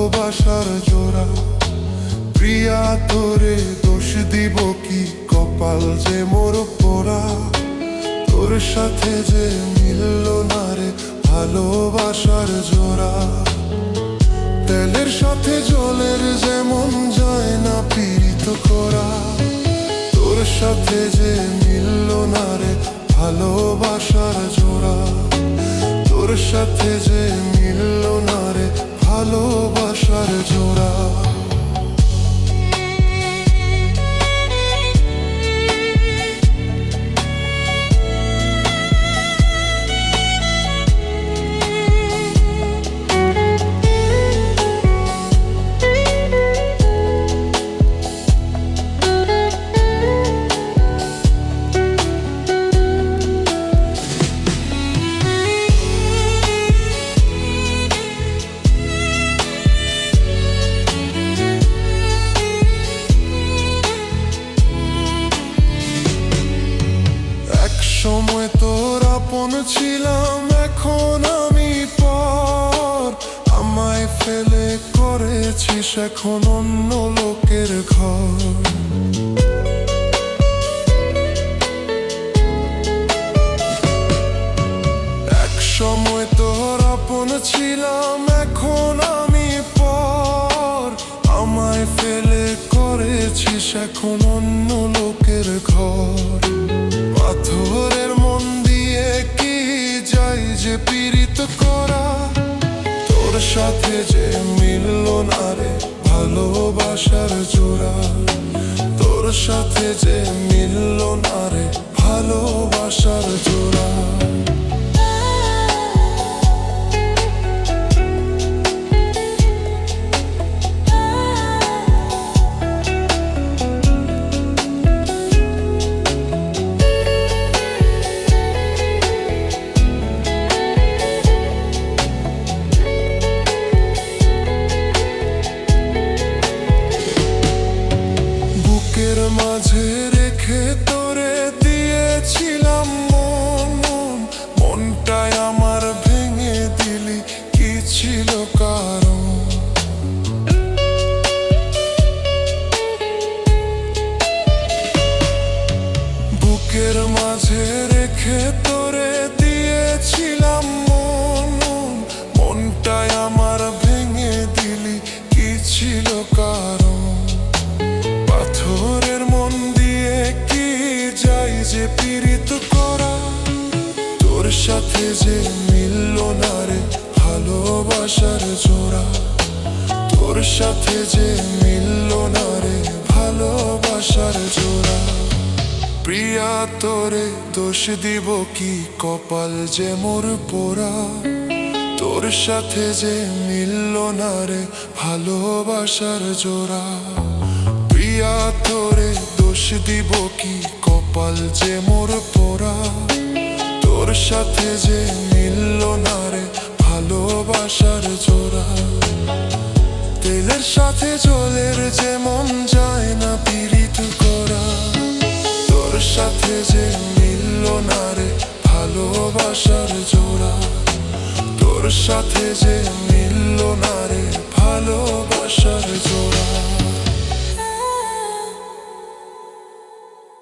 ভালোবাসার জোড়া। প্রিয়া তোরে দোষ দিব কি, কপাল যে মোর পোড়া। তোর সাথে যে মিলল না রে ভালোবাসার জোড়া। তেলের সাথে জলের যেমন যায় না পীড়িত করা। তোর সাথে যে মিলল না রে ভালোবাসার জোড়া। তোর সাথে যে মিলল না রে ভালোবাসার জোড়া। সময় তোর আপন ছিলাম, এখন আমি পর। আমায় ফেলে করেছিস এখন অন্য লোকের ঘর। এক সময় তোর আপন ছিলাম, এখন আমি পর। আমায় ফেলে করেছিস এখন অন্য লোকের ঘর। পাথরের মন দিয়ে কি যাই যে পীড়িত করা। তোর সাথে যে মিলল না রে ভালোবাসার জোড়া। তোর সাথে যে মিলল না রে ভালোবাসার জোড়া। মাঝে রেখে তোরে দিয়েছিলাম মন। মনটাই আমার ভেঙে দিলি, কি ছিল কারণ? বুকের মাঝে রেখে তোরে দিয়েছিলাম মন। মনটাই আমার ভেঙে দিলি, কি ছিল কারণ? পাথরের মন দিয়ে কি যাই যে পীড়িত করা। তোর সাথে যে মিলল না রে ভালোবাসার জোড়া। তোর সাথে যে মিলল না রে ভালোবাসার জোড়া। প্রিয়া তোরে দোষ দিব কি, কপাল যে মোর পোড়া। তোর সাথে যে মিলল না রে ভালোবাসার জোড়া। প্রিয়া তোরে দোষ দিব কি, কপাল যে মোর পোড়া। তোর সাথে যে মিলল না রে ভালোবাসার জোড়া। তেলের সাথে জলের যেমন যায় না পীড়িত করা। তোর সাথে যে মিলল না রে ভালোবাসার জোড়া। তোর সাথে যে মিলল না রে ভালোবাসার জোড়া।